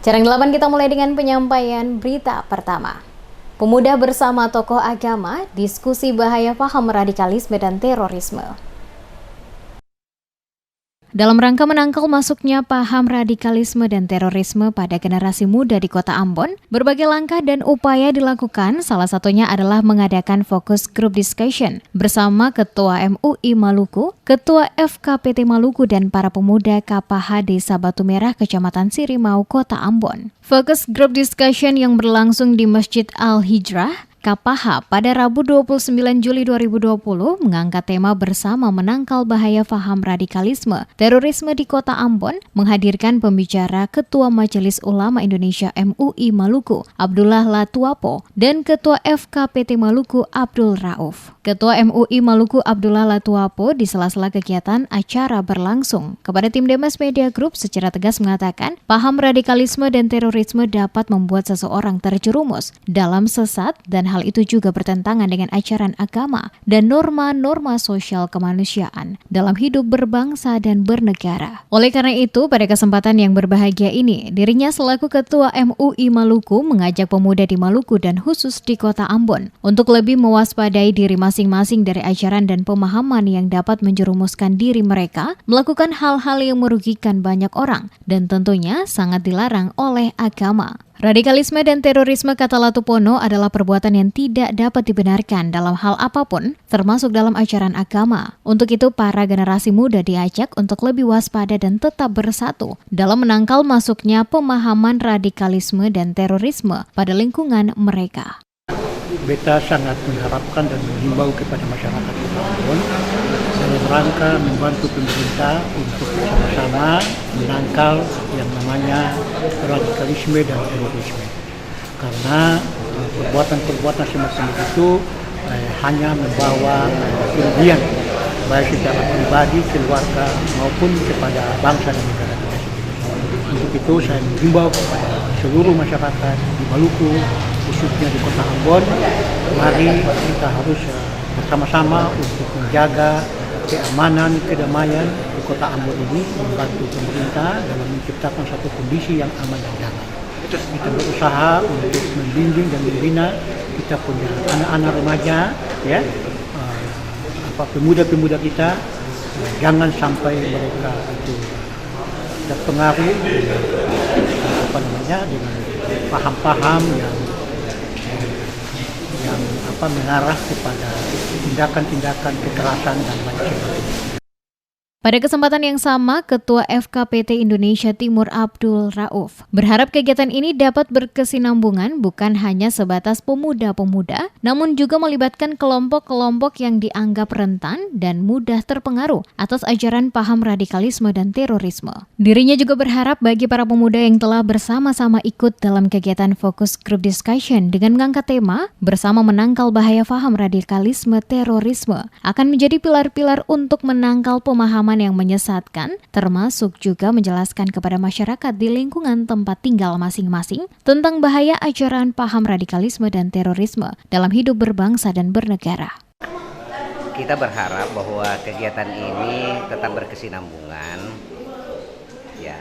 Jarang 8 kita mulai dengan penyampaian berita pertama. Pemuda bersama tokoh agama diskusi bahaya paham radikalisme dan terorisme. Dalam rangka menangkal masuknya paham radikalisme dan terorisme pada generasi muda di Kota Ambon, berbagai langkah dan upaya dilakukan, salah satunya adalah mengadakan fokus group discussion bersama Ketua MUI Maluku, Ketua FKPT Maluku dan para pemuda KPH Desa Batu Merah, Kecamatan Sirimau, Kota Ambon. Fokus group discussion yang berlangsung di Masjid Al-Hijrah KPH pada Rabu 29 Juli 2020 mengangkat tema bersama menangkal bahaya paham radikalisme, terorisme di Kota Ambon, menghadirkan pembicara Ketua Majelis Ulama Indonesia MUI Maluku, Abdullah Latuapo, dan Ketua FKPT Maluku, Abdul Rauf. Ketua MUI Maluku Abdullah Latuapo di sela-sela kegiatan acara berlangsung kepada tim Demas Media Group secara tegas mengatakan paham radikalisme dan terorisme dapat membuat seseorang terjerumus dalam sesat dan hal itu juga bertentangan dengan ajaran agama dan norma-norma sosial kemanusiaan dalam hidup berbangsa dan bernegara. Oleh karena itu, pada kesempatan yang berbahagia ini, dirinya selaku Ketua MUI Maluku mengajak pemuda di Maluku dan khusus di Kota Ambon untuk lebih mewaspadai diri masing-masing dari ajaran dan pemahaman yang dapat menjerumuskan diri mereka melakukan hal-hal yang merugikan banyak orang dan tentunya sangat dilarang oleh agama. Radikalisme dan terorisme, kata Latupono, adalah perbuatan yang tidak dapat dibenarkan dalam hal apapun, termasuk dalam ajaran agama. Untuk itu, para generasi muda diajak untuk lebih waspada dan tetap bersatu dalam menangkal masuknya pemahaman radikalisme dan terorisme pada lingkungan mereka. Beta sangat mengharapkan dan menghimbau kepada masyarakat Kota Ambon dalam rangka membantu pemerintah untuk bersama-sama menangkal yang namanya radikalisme dan terorisme. Karena perbuatan-perbuatan semacam itu hanya membawa kerugian baik secara pribadi, keluarga maupun kepada bangsa dan negara kita sendiri. Untuk itu saya menghimbau kepada seluruh masyarakat di Maluku, khususnya di Kota Ambon, mari kita harus bersama-sama untuk menjaga keamanan, kedamaian di Kota Ambon ini, membantu pemerintah dalam menciptakan satu kondisi yang aman dan damai. Kita berusaha untuk membimbing dan membina kita punya anak-anak remaja, ya, pemuda-pemuda kita, jangan sampai mereka itu terpengaruh dengan paham-paham yang mengarah kepada tindakan-tindakan kekerasan dan lain sebagainya. Pada kesempatan yang sama, Ketua FKPT Indonesia Timur Abdul Rauf berharap kegiatan ini dapat berkesinambungan bukan hanya sebatas pemuda-pemuda, namun juga melibatkan kelompok-kelompok yang dianggap rentan dan mudah terpengaruh atas ajaran paham radikalisme dan terorisme. Dirinya juga berharap bagi para pemuda yang telah bersama-sama ikut dalam kegiatan Focus Group Discussion dengan mengangkat tema bersama menangkal bahaya paham radikalisme terorisme akan menjadi pilar-pilar untuk menangkal pemahaman yang menyesatkan, termasuk juga menjelaskan kepada masyarakat di lingkungan tempat tinggal masing-masing tentang bahaya ajaran paham radikalisme dan terorisme dalam hidup berbangsa dan bernegara. Kita berharap bahwa kegiatan ini tetap berkesinambungan, ya,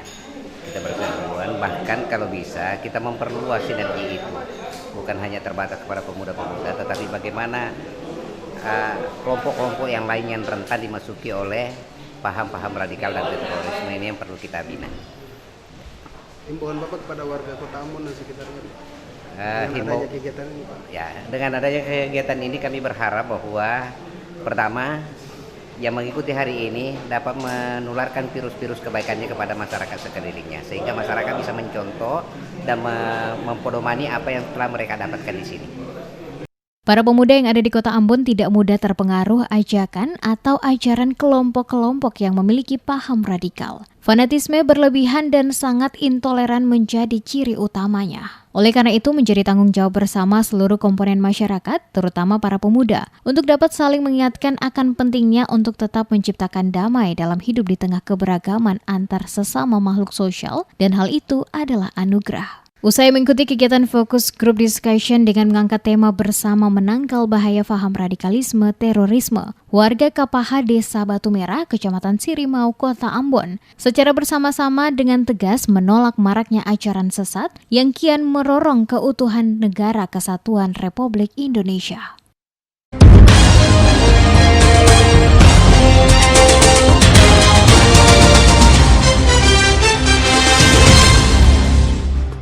kita berkesinambungan, bahkan kalau bisa kita memperluas sinergi itu, bukan hanya terbatas kepada pemuda-pemuda, tetapi bagaimana kelompok-kelompok yang lain yang rentan dimasuki oleh paham-paham radikal dan terorisme ini yang perlu kita bina. Himbauan Bapak kepada warga Kota Ambon dan sekitarnya adanya kegiatan ini, Pak. Ya, dengan adanya kegiatan ini kami berharap bahwa pertama yang mengikuti hari ini dapat menularkan virus-virus kebaikannya kepada masyarakat sekelilingnya, sehingga masyarakat bisa mencontoh dan mempedomani apa yang telah mereka dapatkan di sini. Para pemuda yang ada di Kota Ambon tidak mudah terpengaruh ajakan atau ajaran kelompok-kelompok yang memiliki paham radikal. Fanatisme berlebihan dan sangat intoleran menjadi ciri utamanya. Oleh karena itu menjadi tanggung jawab bersama seluruh komponen masyarakat, terutama para pemuda, untuk dapat saling mengingatkan akan pentingnya untuk tetap menciptakan damai dalam hidup di tengah keberagaman antar sesama makhluk sosial, dan hal itu adalah anugerah. Usai mengikuti kegiatan fokus group discussion dengan mengangkat tema bersama menangkal bahaya paham radikalisme terorisme, warga Kapaha Desa Batu Merah, Kecamatan Sirimau, Kota Ambon, secara bersama-sama dengan tegas menolak maraknya ajaran sesat yang kian merorong keutuhan negara kesatuan Republik Indonesia.